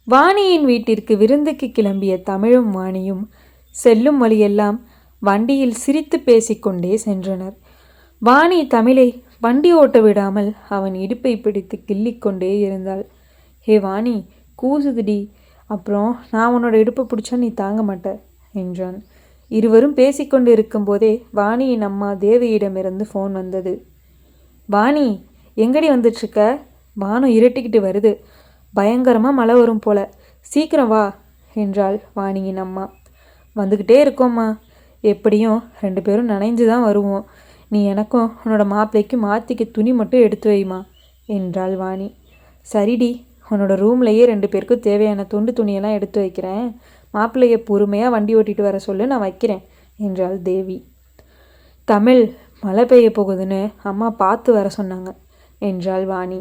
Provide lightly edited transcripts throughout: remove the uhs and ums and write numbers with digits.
வாணியின் வீட்டிற்கு விருந்துக்கு கிளம்பிய தமிழும் வாணியும் செல்லும் வழியெல்லாம் வண்டியில் சிரித்து பேசிக்கொண்டே சென்றனர். வாணி தமிழை வண்டி ஓட்ட விடாமல் அவன் இடுப்பை பிடித்து கிள்ளிக்கொண்டே இருந்தாள். ஹே வாணி, கூசுதுடி, அப்புறம் நான் உன்னோட இடுப்பை பிடிச்சா நீ தாங்க மாட்ட என்றான். இருவரும் பேசிக்கொண்டு இருக்கும்போதே வாணியின் அம்மா தேவியிடமிருந்து ஃபோன் வந்தது. வாணி, எங்கடி வந்துட்டுருக்க? வானம் இருட்டிக்கிட்டு வருது, பயங்கரமாக மழை வரும் போல, சீக்கிரம் வா என்றாள் வாணியின் அம்மா. வந்துக்கிட்டே இருக்கோம்மா, எப்படியும் 2 பேரும் நனைஞ்சு தான் வருவோம். நீ எனக்கும் உன்னோட மாப்பிள்ளைக்கும் மாற்றிக்க துணி மட்டும் எடுத்து வைமா என்றாள் வாணி. சரிடி, உன்னோட ரூம்லையே 2 பேருக்கும் தேவையான துண்டு துணியெல்லாம் எடுத்து வைக்கிறேன். மாப்பிள்ளையை பொறுமையாக வண்டி ஓட்டிகிட்டு வர சொல்லு, நான் வைக்கிறேன் என்றாள் தேவி. தமிழ், மழை பெய்ய போகுதுன்னு அம்மா பார்த்து வர சொன்னாங்க என்றாள் வாணி.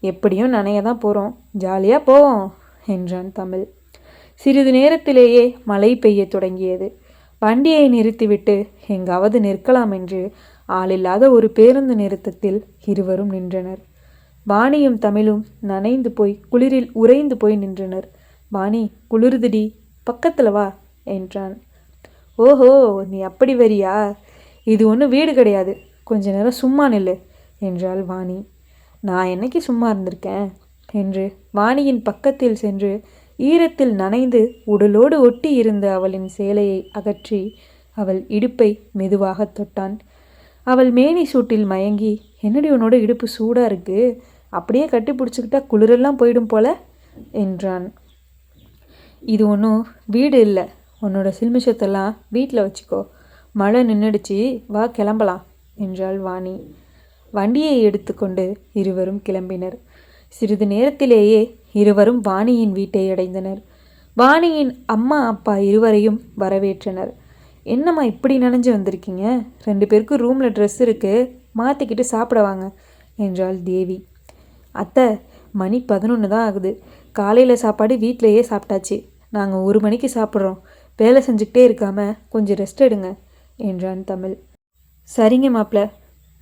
எப்படியும் நனைய தான் போகிறோம், ஜாலியாக போவோம் என்றான் தமிழ். சிறிது நேரத்திலேயே மழை பெய்ய தொடங்கியது. வண்டியை நிறுத்திவிட்டு எங்காவது நிற்கலாம் என்று ஆளில்லாத ஒரு பேருந்து நிறுத்தத்தில் இருவரும் நின்றனர். வாணியும் தமிழும் நனைந்து போய் குளிரில் உறைந்து போய் நின்றனர். வாணி, குளிருதுடி, பக்கத்தில் வா என்றான். ஓஹோ, நீ அப்படி வரியா? இது ஒன்றும் வீடு கிடையாது, கொஞ்ச நேரம் சும்மா நில்லு என்றாள் வாணி. நான் என்னைக்கு சும்மா இருந்திருக்கேன் என்று வாணியின் பக்கத்தில் சென்று ஈரத்தில் நனைந்து உடலோடு ஒட்டி இருந்த அவளின் சேலையை அகற்றி அவள் இடுப்பை மெதுவாக தொட்டான். அவள் மேனி சூட்டில் மயங்கி, என்னடி உன்னோட இடுப்பு சூடாக இருக்குது, அப்படியே கட்டி பிடிச்சிக்கிட்டா குளிரெல்லாம் போயிடும் போல என்றான். இது ஒன்றும் வீடு இல்லை, உன்னோட சில்மிஷத்தெல்லாம் வீட்டில் வச்சுக்கோ, மழை நின்றுடுச்சு, வா கிளம்பலாம் என்றாள் வாணி. வண்டியை எடுத்துக்கொண்டு இருவரும் கிளம்பினர். சிறிது நேரத்திலேயே இருவரும் வாணியின் வீட்டை அடைந்தனர். வாணியின் அம்மா அப்பா இருவரையும் வரவேற்றனர். என்னம்மா இப்படி நனைஞ்சு வந்திருக்கீங்க? 2 பேருக்கும் ரூமில் ட்ரெஸ் இருக்குது, மாற்றிக்கிட்டு சாப்பிட வாங்க என்றாள் தேவி. அத்தை, மணி 11 தான் ஆகுது, காலையில் சாப்பாடு வீட்டிலையே சாப்பிட்டாச்சு, நாங்கள் 1 மணிக்கு சாப்பிட்றோம், வேலை செஞ்சுக்கிட்டே இருக்காமல் கொஞ்சம் ரெஸ்ட் எடுங்க என்றான் தமிழ். சரிங்க மாப்பிள்ள,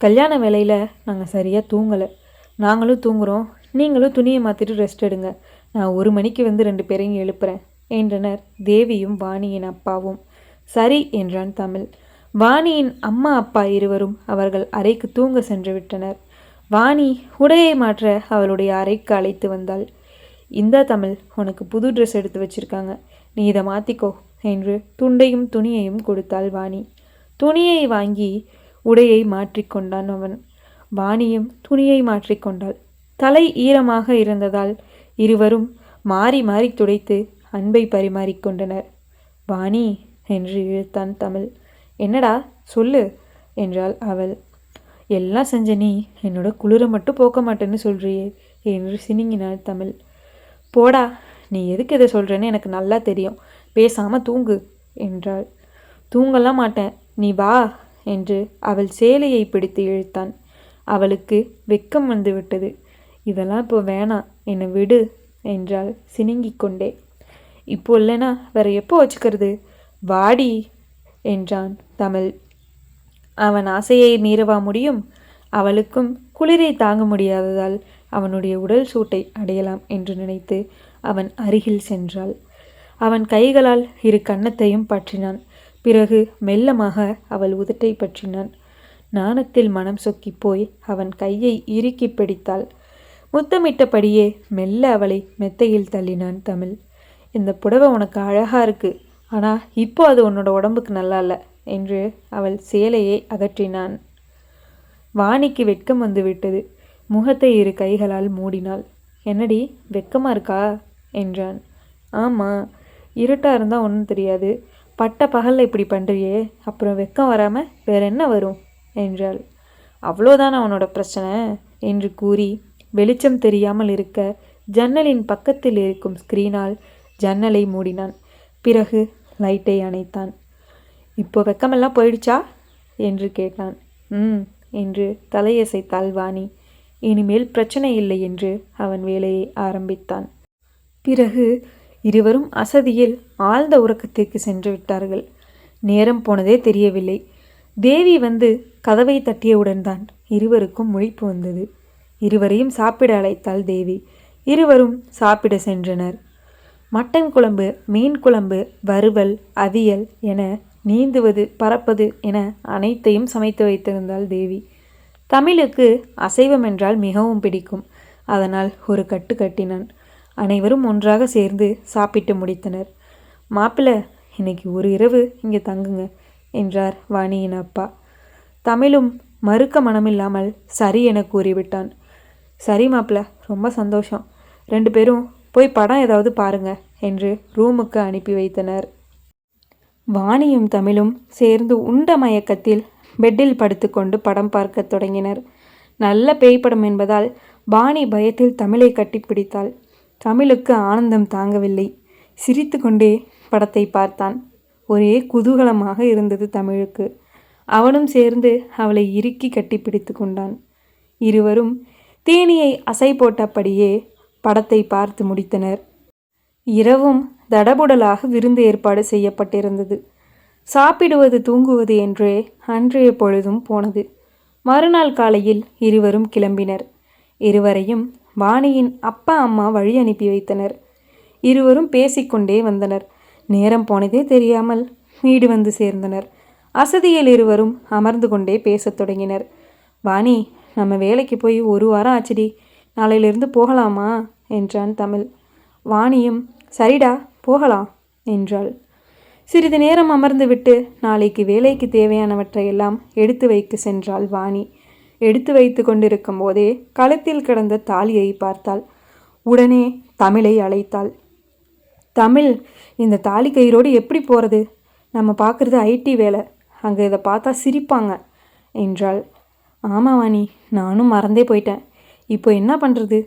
கல்யாண வேலையில் நாங்கள் சரியாக தூங்கலை, நாங்களும் தூங்குகிறோம், நீங்களும் துணியை மாற்றிட்டு ரெஸ்ட் எடுங்க, நான் 1 மணிக்கு வந்து 2 பேரையும் எழுப்புறேன் என்றனர் தேவியும் வாணியின் அப்பாவும். சரி என்றான் தமிழ். வாணியின் அம்மா அப்பா இருவரும் அவர்கள் அறைக்கு தூங்க சென்று விட்டனர். வாணி உடையை மாற்ற அவளுடைய அறைக்கு அழைத்து வந்தாள். இந்தா தமிழ், உனக்கு புது ட்ரெஸ் எடுத்து வச்சிருக்காங்க, நீ இதை மாற்றிக்கோ என்று துண்டையும் துணியையும் கொடுத்தாள் வாணி. துணியை வாங்கி உடையை மாற்றிக்கொண்டான் அவன். வாணியும் துணியை மாற்றிக்கொண்டாள். தலை ஈரமாக இருந்ததால் இருவரும் மாறி மாறி துடைத்து அன்பை பரிமாறிக்கொண்டனர். வாணி என்று இழுத்தான் தமிழ். என்னடா சொல்லு என்றாள் அவள். எல்லாம் செஞ்ச நீ என்னோட குளிரை மட்டும் போக்க மாட்டேன்னு சொல்கிறியே என்று சினிங்கினாள் தமிழ். போடா, நீ எதுக்கு இதை சொல்கிறேன்னு எனக்கு நல்லா தெரியும், பேசாமல் தூங்கு என்றாள். தூங்கலாம் மாட்டேன், நீ வா என்று அவள் சேலையை பிடித்து இழுத்தான். அவளுக்கு வெக்கம் வந்து விட்டது. இதெல்லாம் இப்போ வேணாம், என்னை விடு என்றாள் சினுங்கிக் கொண்டே. இப்போ இல்லைனா வேற எப்போ வச்சுக்கிறது, வாடி என்றான் தமிழ். அவன் ஆசையை மீறவா முடியும்? அவளுக்கும் குளிரை தாங்க முடியாததால் அவனுடைய உடல் சூட்டை அடையலாம் என்று நினைத்து அவன் அருகில் சென்றாள். அவன் கைகளால் 2 கன்னத்தையும் பற்றினான். பிறகு மெல்லமாக அவள் உதட்டை பற்றினான். நாணத்தில் மனம் சொக்கி போய் அவன் கையை இறுக்கி பிடித்தாள். முத்தமிட்டபடியே மெல்ல அவளை மெத்தையில் தள்ளினான் தமிழ். இந்த புடவை உனக்கு அழகாக இருக்குது, ஆனால் இப்போ அது உன்னோட உடம்புக்கு நல்லா இல்லை என்று அவள் சேலையை அகற்றினான். வாணிக்கு வெட்கம் வந்து விட்டது. முகத்தை 2 கைகளால் மூடினாள். என்னடி, வெக்கமாக இருக்கா என்றான். ஆமாம், இருட்டாக இருந்தால் ஒன்றும் தெரியாது, பட்ட பகலில் இப்படி பண்ணுறியே, அப்புறம் வெக்கம் வராமல் வேற என்ன வரும் என்றாள். அவ்வளோதானே அவனோட பிரச்சனை என்று கூறி வெளிச்சம் தெரியாமல் இருக்க ஜன்னலின் பக்கத்தில் இருக்கும் ஸ்க்ரீனால் ஜன்னலை மூடினான். பிறகு லைட்டை அணைத்தான். இப்போ வெக்கமெல்லாம் போயிடுச்சா என்று கேட்டான். என்று தலையசைத்தாள் வாணி. இனிமேல் பிரச்சனை இல்லை என்று அவன் வேலையை ஆரம்பித்தான். பிறகு இருவரும் அசதியில் ஆழ்ந்த உறக்கத்திற்கு சென்று விட்டார்கள். நேரம் போனதே தெரியவில்லை. தேவி வந்து கதவை தட்டியவுடன் தான் இருவருக்கும் முழிப்பு வந்தது. இருவரையும் சாப்பிட அழைத்தாள் தேவி. இருவரும் சாப்பிட சென்றனர். மட்டன் குழம்பு, மீன் குழம்பு, வறுவல், அவியல் என நீந்துவது பறப்பது என அனைத்தையும் சமைத்து வைத்திருந்தாள் தேவி. தமிழுக்கு அசைவம் என்றால் மிகவும் பிடிக்கும். அதனால் ஒரு கட்டு கட்டினான். அனைவரும் ஒன்றாக சேர்ந்து சாப்பிட்டு முடித்தனர். மாப்பிள்ளை, இன்னைக்கு ஒரு இரவு இங்கே தங்குங்க என்றார் வாணியின் அப்பா. தமிழும் மறுக்க மனமில்லாமல் சரி என கூறிவிட்டான். சரி மாப்பிள்ளை, ரொம்ப சந்தோஷம். 2 பேரும் போய் படம் ஏதாவது பாருங்க என்று ரூமுக்கு அனுப்பி வைத்தனர். வாணியும் தமிழும் சேர்ந்து உண்ட மயக்கத்தில் பெட்டில் படுத்துக்கொண்டு படம் பார்க்க தொடங்கினர். நல்ல பேய் படம் என்பதால் வாணி பயத்தில் தமிழை கட்டிப்பிடித்தாள். தமிழுக்கு ஆனந்தம் தாங்கவில்லை. சிரித்து கொண்டே படத்தை பார்த்தான். ஒரே குதூகலமாக இருந்தது தமிழுக்கு. அவனும் சேர்ந்து அவளை இறுக்கி கட்டிப்பிடித்து கொண்டான். இருவரும் தேனியை அசை போட்டபடியே படத்தை பார்த்து முடித்தனர். இரவும் தடபுடலாக விருந்து ஏற்பாடு செய்யப்பட்டிருந்தது. சாப்பிடுவது தூங்குவது என்றே அன்றைய பொழுதும் போனது. மறுநாள் காலையில் இருவரும் கிளம்பினர். இருவரையும் வாணியின் அப்பா அம்மா வழி அனுப்பி வைத்தனர். இருவரும் பேசிக்கொண்டே வந்தனர். நேரம் போனதே தெரியாமல் வீடு வந்து சேர்ந்தனர். அசதியில் இருவரும் அமர்ந்து கொண்டே பேசத் தொடங்கினர். வாணி, நம்ம வேலைக்கு போய் 1 வாரம் ஆச்சுடி, நாளையிலிருந்து போகலாமா என்றான் தமிழ். வாணியும் சரிடா போகலாம் என்றாள். சிறிது நேரம் அமர்ந்துவிட்டு நாளைக்கு வேலைக்கு தேவையானவற்றையெல்லாம் எடுத்து வைக்க சென்றாள் வாணி. எடுத்து வைத்து கொண்டிருக்கும் போதே கழுத்தில் கிடந்த தாலியை பார்த்தாள். உடனே தமிழை அழைத்தாள். தமிழ், இந்த தாலி கயிறோடு எப்படி போகிறது? நம்ம பார்க்குறது ஐடி வேலை, அங்கே இதை பார்த்தா சிரிப்பாங்க என்றாள். ஆமாம் வாணி, நானும் மறந்தே போயிட்டேன். இப்போ என்ன பண்ணுறது?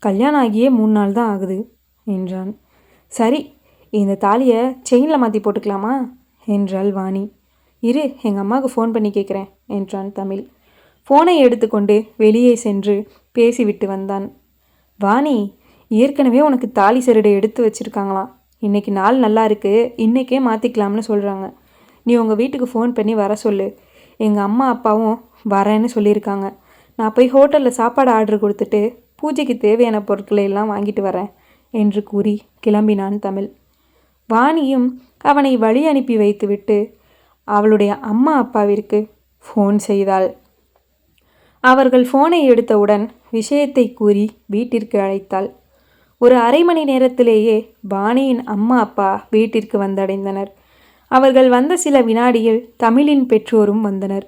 கல்யாணம் ஆகியே 3 நாள் தான் ஆகுது என்றான். சரி, இந்த தாலியை செயினில் மாற்றி போட்டுக்கலாமா என்றாள் வாணி. இரு, எங்கள் அம்மாவுக்கு ஃபோன் பண்ணி கேட்குறேன் என்றான் தமிழ். ஃபோனை எடுத்துக்கொண்டு வெளியே சென்று பேசிவிட்டு வந்தான். வாணி, ஏற்கனவே உனக்கு தாலி சரடை எடுத்து வச்சுருக்காங்களாம். இன்றைக்கி நாள் நல்லா இருக்குது, இன்றைக்கே மாற்றிக்கலாம்னு சொல்கிறாங்க. நீ உங்கள் வீட்டுக்கு ஃபோன் பண்ணி வர சொல்லு. எங்கள் அம்மா அப்பாவும் வரேன்னு சொல்லியிருக்காங்க. நான் போய் ஹோட்டலில் சாப்பாடு ஆர்டர் கொடுத்துட்டு பூஜைக்கு தேவையான பொருட்களை எல்லாம் வாங்கிட்டு வரேன் என்று கூறி கிளம்பினான் தமிழ். வாணியும் அவனை வழி அனுப்பி வைத்துவிட்டு அவளுடைய அம்மா அப்பாவிற்கு ஃபோன் செய்தாள். அவர்கள் ஃபோனை எடுத்தவுடன் விஷயத்தை கூறி வீட்டிற்கு அழைத்தாள். ஒரு அரை மணி நேரத்திலேயே வாணியின் அம்மா அப்பா வீட்டிற்கு வந்தடைந்தனர். அவர்கள் வந்த சில வினாடியில் தமிழின் பெற்றோரும் வந்தனர்.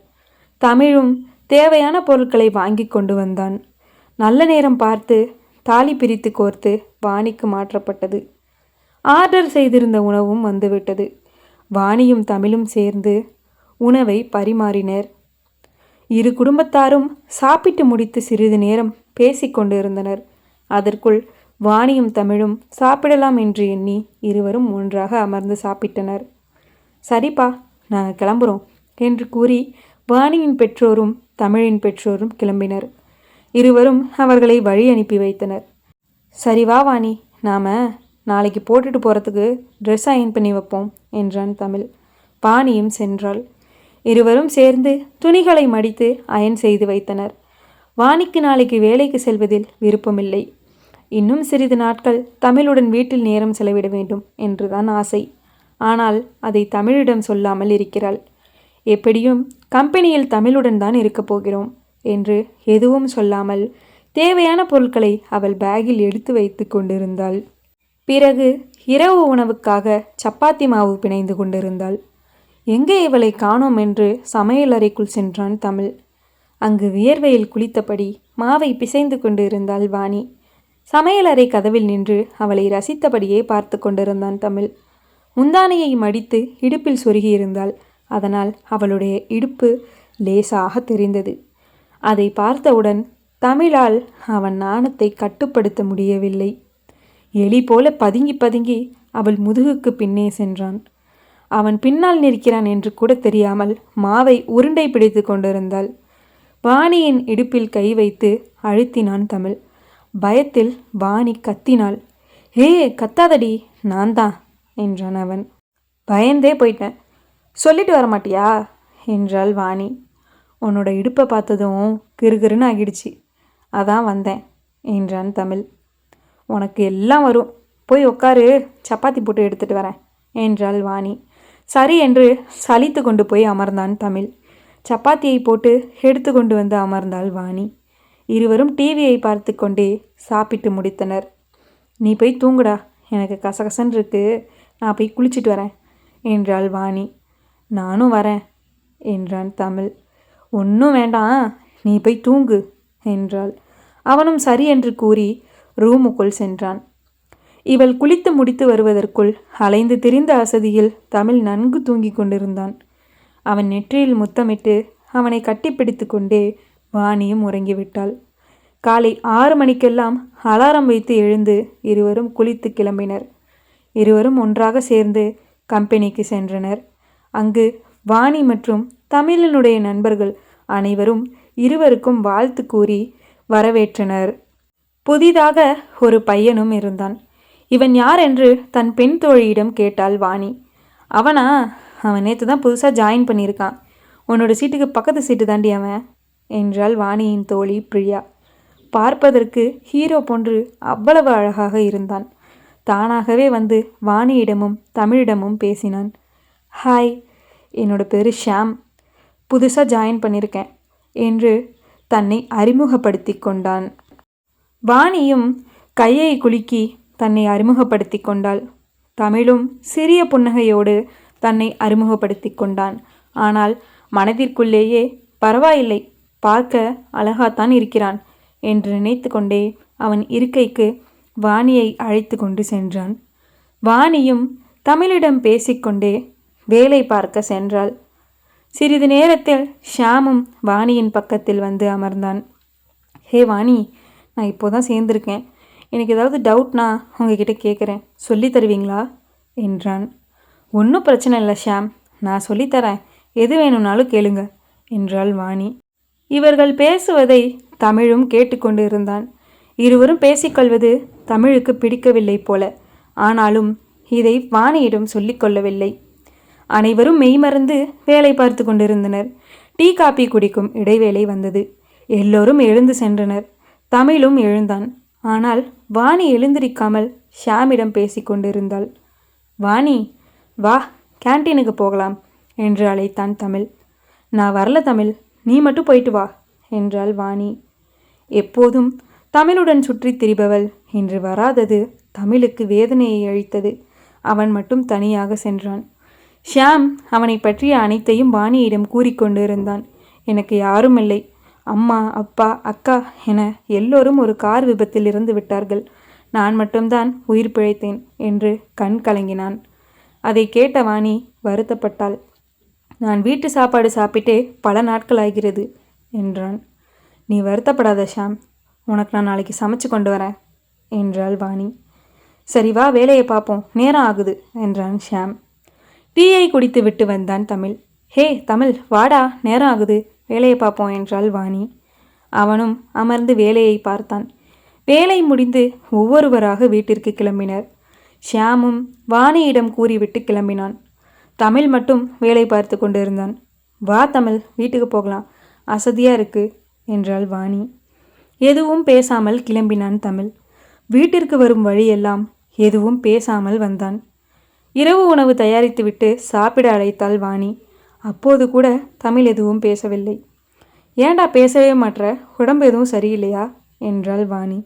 தமிழும் தேவையான பொருட்களை வாங்கி கொண்டு வந்தான். நல்ல நேரம் பார்த்து தாலி பிரித்து கோர்த்து வாணிக்கு மாற்றப்பட்டது. ஆர்டர் செய்திருந்த உணவும் வந்துவிட்டது. வாணியும் தமிழும் சேர்ந்து உணவை பரிமாறினர். இரு குடும்பத்தாரும் சாப்பிட்டு முடித்து சிறிது நேரம் பேசிக்கொண்டு இருந்தனர். அதற்குள் வாணியும் தமிழும் சாப்பிடலாம் என்று எண்ணி இருவரும் ஒன்றாக அமர்ந்து சாப்பிட்டனர். சரிப்பா, நாங்கள் கிளம்புறோம் என்று கூறி வாணியின் பெற்றோரும் தமிழின் பெற்றோரும் கிளம்பினர். இருவரும் அவர்களை வழி அனுப்பி வைத்தனர். சரி வா வாணி, நாம் நாளைக்கு போட்டுட்டு போகிறதுக்கு ட்ரெஸ் அயன் பண்ணி வைப்போம் என்றான் தமிழ். வாணியும் சென்றாள். இருவரும் சேர்ந்து துணிகளை மடித்து அயன் செய்து வைத்தனர். வாணிக்கு நாளைக்கு வேலைக்கு செல்வதில் விருப்பமில்லை. இன்னும் சிறிது நாட்கள் தமிழுடன் வீட்டில் நேரம் செலவிட வேண்டும் என்றுதான் ஆசை. ஆனால் அதை தமிழிடம் சொல்லாமல் இருக்கிறாள். எப்படியும் கம்பெனியில் தமிழுடன் தான் இருக்கப் போகிறோம் என்று எதுவும் சொல்லாமல் தேவையான பொருட்களை அவள் பேக்கில் எடுத்து வைத்து கொண்டிருந்தாள். பிறகு இரவு உணவுக்காக சப்பாத்தி மாவு பிணைந்து கொண்டிருந்தாள். எங்கே இவளை காணோம் என்று சமையல் அறைக்குள் சென்றான் தமிழ். அங்கு வியர்வையில் குளித்தபடி மாவை பிசைந்து கொண்டு இருந்தாள் வாணி. சமையலறை கதவில் நின்று அவளை ரசித்தபடியே பார்த்து கொண்டிருந்தான் தமிழ். முந்தானையை மடித்து இடுப்பில் சொருகியிருந்தாள். அதனால் அவளுடைய இடுப்பு லேசாக தெரிந்தது. அதை பார்த்தவுடன் தமிழால் அவன் நாணத்தை கட்டுப்படுத்த முடியவில்லை. எலி போல பதுங்கி பதுங்கி அவள் முதுகுக்கு பின்னே சென்றான். அவன் பின்னால் நிற்கிறான் என்று கூட தெரியாமல் மாவை உருண்டை பிடித்து கொண்டிருந்தாள். வாணியின் இடுப்பில் கை வைத்து அழுத்தினான் தமிழ். பயத்தில் வாணி கத்தினாள். ஏ, கத்தாதடி, நான் தான் என்றான் அவன். பயந்தே போயிட்டேன், சொல்லிட்டு வர மாட்டியா என்றாள் வாணி. உன்னோட இடுப்பை பார்த்ததும் கிறுகிறுன்னு ஆகிடுச்சு, அதான் வந்தேன் என்றான் தமிழ். உனக்கு எல்லாம் வரும், போய் உட்காரு, சப்பாத்தி போட்டு எடுத்துட்டு வரேன் என்றாள் வாணி. சரி என்று சலித்து கொண்டு போய் அமர்ந்தான் தமிழ். சப்பாத்தியை போட்டு எடுத்து கொண்டு வந்து அமர்ந்தாள் வாணி. இருவரும் டிவியை பார்த்து கொண்டே சாப்பிட்டு முடித்தனர். நீ போய் தூங்குடா, எனக்கு கசகசன்னு இருக்கு, நான் போய் குளிச்சுட்டு வரேன் என்றாள் வாணி. நானும் வரேன் என்றான் தமிழ். ஒன்றும் வேண்டாம், நீ போய் தூங்கு என்றாள். அவனும் சரி என்று கூறி ரூமுக்குள் சென்றான். இவள் குளித்து முடித்து வருவதற்குள் அலைந்து திரிந்த அசதியில் தமிழ் நன்கு தூங்கிக் கொண்டிருந்தான். அவன் நெற்றியில் முத்தமிட்டு அவனை கட்டிப்பிடித்து கொண்டே வாணியும் உறங்கிவிட்டாள். காலை 6 மணிக்கெல்லாம் அலாரம் வைத்து எழுந்து இருவரும் குளித்து கிளம்பினர். இருவரும் ஒன்றாக சேர்ந்து கம்பெனிக்கு சென்றனர். அங்கு வாணி மற்றும் தமிழனுடைய நண்பர்கள் அனைவரும் இருவருக்கும் வாழ்த்து கூறி வரவேற்றனர். புதிதாக ஒரு பையனும் இருந்தான். இவன் யார் என்று தன் பெண் தோழியிடம் கேட்டாள் வாணி. அவனா? அவன் நேற்று தான் புதுசாக ஜாயின் பண்ணியிருக்கான். உன்னோட சீட்டுக்கு பக்கத்து சீட்டு தாண்டி அவன் என்றாள் வாணியின் தோழி பிரியா. பார்ப்பதற்கு ஹீரோ போன்று அவ்வளவு அழகாக இருந்தான். தானாகவே வந்து வாணியிடமும் தமிழிடமும் பேசினான். ஹாய், என்னோட பேர் ஷாம், புதுசாக ஜாயின் பண்ணியிருக்கேன் என்று தன்னை அறிமுகப்படுத்தி கொண்டான். வாணியும் கையை குலுக்கி தன்னை அறிமுகப்படுத்தி கொண்டாள். தமிழும் சிறிய புன்னகையோடு தன்னை அறிமுகப்படுத்தி கொண்டான். ஆனால் மனதிற்குள்ளேயே பரவாயில்லை, பார்க்க அழகாத்தான் இருக்கிறான் என்று நினைத்து கொண்டே அவன் இருக்கைக்கு வாணியை அழைத்து கொண்டு சென்றான். வாணியும் தமிழிடம் பேசிக்கொண்டே வேலை பார்க்க சென்றாள். சிறிது நேரத்தில் ஷாமும் வாணியின் பக்கத்தில் வந்து அமர்ந்தான். ஹே வாணி, நான் இப்போதான் சேர்ந்துருக்கேன். எனக்கு ஏதாவது டவுட்னா உங்ககிட்ட கேட்குறேன், சொல்லி தருவீங்களா என்றான். ஒன்றும் பிரச்சனை இல்லை ஷாம், நான் சொல்லித்தரேன், எது வேணும்னாலும் கேளுங்க என்றாள் வாணி. இவர்கள் பேசுவதை தமிழும் கேட்டுக்கொண்டு இருந்தான். இருவரும் பேசிக்கொள்வது தமிழுக்கு பிடிக்கவில்லை போல. ஆனாலும் இதை வாணியிடம் சொல்லிக்கொள்ளவில்லை. அனைவரும் மெய்மறந்து வேலை பார்த்து கொண்டிருந்தனர். டீ காப்பி குடிக்கும் இடைவேளை வந்தது. எல்லோரும் எழுந்து சென்றனர். தமிழும் எழுந்தான். ஆனால் வாணி எழுந்திருக்காமல் ஷாமிடம் பேசி கொண்டிருந்தாள். வாணி, வா, கேன்டீனுக்கு போகலாம் என்று அழைத்தான் தமிழ். நான் வரல தமிழ், நீ மட்டும் போயிட்டு வா என்றாள் வாணி. எப்போதும் தமிழுடன் சுற்றித் திரிபவள் இன்று வராதது தமிழுக்கு வேதனையை அளித்தது. அவன் மட்டும் தனியாக சென்றான். ஷாம் அவனை பற்றிய அனைத்தையும் வாணியிடம் கூறிக்கொண்டிருந்தான். எனக்கு யாரும் இல்லை, அம்மா, அப்பா, அக்கா என எல்லோரும் ஒரு கார் விபத்தில் இறந்து விட்டார்கள். நான் மட்டும்தான் உயிர் பிழைத்தேன் என்று கண் கலங்கினான். அதை கேட்ட வாணி வருத்தப்பட்டாள். நான் வீட்டு சாப்பாடு சாப்பிட்டே பல நாட்கள் ஆகிறது என்றான். நீ வருத்தப்படாத ஷாம், உனக்கு நான் நாளைக்கு சமைச்சு கொண்டு வரேன் என்றாள் வாணி. சரி வா, வேலையை பார்ப்போம், நேரம் ஆகுது என்றான் ஷாம். டீயை குடித்து விட்டு வந்தான் தமிழ். ஹே தமிழ், வாடா, நேரம் ஆகுது, வேலையை பார்ப்போம் என்றாள் வாணி. அவனும் அமர்ந்து வேலையை பார்த்தான். வேலை முடிந்து ஒவ்வொருவராக வீட்டிற்கு கிளம்பினர். ஷியாமும் வாணியிடம் கூறிவிட்டு கிளம்பினான். தமிழ் மட்டும் வேலை பார்த்து கொண்டிருந்தான். வா தமிழ், வீட்டுக்கு போகலாம், அசதியாக இருக்கு என்றாள் வாணி. எதுவும் பேசாமல் கிளம்பினான் தமிழ். வீட்டிற்கு வரும் வழியெல்லாம் எதுவும் பேசாமல் வந்தான். இரவு உணவு தயாரித்துவிட்டு சாப்பிட அழைத்தாள் வாணி. அப்போது கூட தமிழ் எதுவும் பேசவில்லை. ஏண்டா பேசவே மாட்ற, உடம்பு எதுவும் சரியில்லையா என்றாள் வாணி.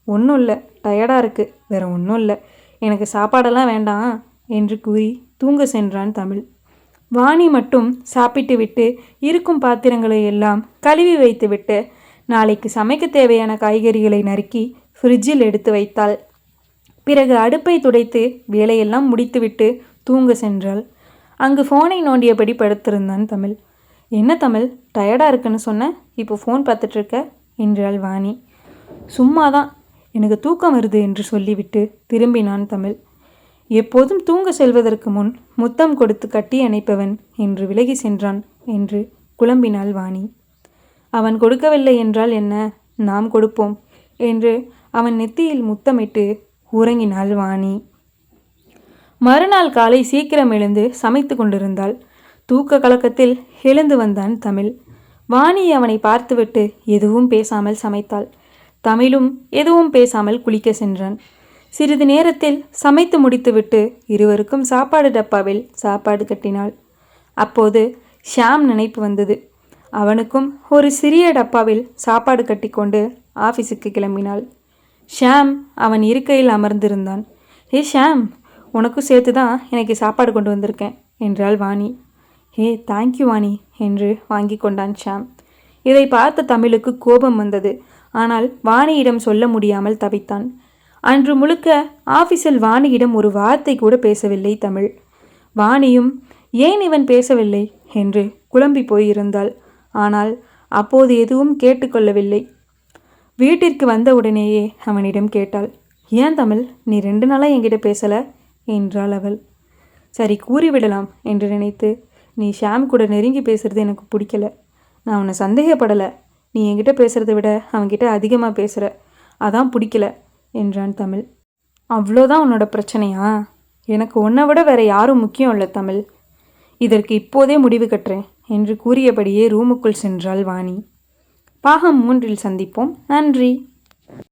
ஒன்றும் இல்லை, டயர்டாக இருக்குது, வேற ஒன்றும் இல்லை, எனக்கு சாப்பாடெல்லாம் வேண்டாம் என்று கூறி தூங்க சென்றான் தமிழ். வாணி மட்டும் சாப்பிட்டு விட்டு இருக்கும் பாத்திரங்களை எல்லாம் கழுவி வைத்துவிட்டு நாளைக்கு சமைக்க தேவையான காய்கறிகளை நறுக்கி ஃப்ரிட்ஜில் எடுத்து வைத்தாள். பிறகு அடுப்பை துடைத்து வேலையெல்லாம் முடித்துவிட்டு தூங்க சென்றாள். அங்கு ஃபோனை நோண்டியபடி படுத்திருந்தான் தமிழ். என்ன தமிழ், டயர்டாக இருக்குன்னு சொன்ன, இப்போ ஃபோன் பார்த்துட்ருக்க என்றாள் வாணி. சும்மாதான், எனக்கு தூக்கம் வருது என்று சொல்லிவிட்டு திரும்பினான் தமிழ். எப்போதும் தூங்க செல்வதற்கு முன் முத்தம் கொடுத்து கட்டி அணைப்பவன் என்று விலகி சென்றான் என்று குழம்பினாள் வாணி. அவன் கொடுக்கவில்லை என்றால் என்ன, நாம் கொடுப்போம் என்று அவன் நெத்தியில் முத்தமிட்டு உறங்கினாள் வாணி. மறுநாள் காலை சீக்கிரம் எழுந்து சமைத்து கொண்டிருந்தாள். தூக்க கலக்கத்தில் எழுந்து வந்தான் தமிழ். வாணி அவனை பார்த்துவிட்டு எதுவும் பேசாமல் சமைத்தாள். தமிழும் எதுவும் பேசாமல் குளிக்க சென்றான். சிறிது நேரத்தில் சமைத்து முடித்துவிட்டு இருவருக்கும் சாப்பாடு டப்பாவில் சாப்பாடு கட்டினாள். அப்போது ஷாம் நினைப்பு வந்தது. அவனுக்கும் ஒரு சிறிய டப்பாவில் சாப்பாடு கட்டிக்கொண்டு ஆஃபீஸுக்கு கிளம்பினாள். ஷாம் அவன் இருக்கையில் அமர்ந்திருந்தான். "ஹே ஷாம், உனக்கும் சேர்த்து தான் எனக்கு சாப்பாடு கொண்டு வந்திருக்கேன்" என்றாள் வாணி. "ஹே தேங்க்யூ வாணி" என்று வாங்கி கொண்டான் ஷாம். இதை பார்த்த தமிழுக்கு கோபம் வந்தது. ஆனால் வாணியிடம் சொல்ல முடியாமல் தவித்தான். அன்று முழுக்க ஆஃபீஸில் வாணியிடம் ஒரு வார்த்தை கூட பேசவில்லை தமிழ். வாணியும் ஏன் இவன் பேசவில்லை என்று குழம்பி போயிருந்தாள். ஆனால் அப்போது எதுவும் கேட்டுக்கொள்ளவில்லை. வீட்டிற்கு வந்தவுடனேயே அவனிடம் கேட்டாள். "ஏன் தமிழ், நீ 2 நாளாக என்கிட்ட பேசலை?" என்றாள் அவள். சரி கூறிவிடலாம் என்று நினைத்து, "நீ ஷாம் கூட நெருங்கி பேசுறது எனக்கு பிடிக்கல. நான் அவனை சந்தேகப்படலை. நீ என்கிட்ட பேசுகிறத விட அவன்கிட்ட அதிகமாக பேசுகிற, அதான் பிடிக்கல" என்றான் தமிழ். "அவ்வளோதான் உன்னோட பிரச்சனையா? எனக்கு உன்னை விட வேற யாரும் முக்கியம் இல்லை தமிழ். இதற்கு இப்போதே முடிவு கட்டுறேன்" என்று கூறியபடியே ரூமுக்குள் சென்றாள் வாணி. பாகம் 3 சந்திப்போம். நன்றி.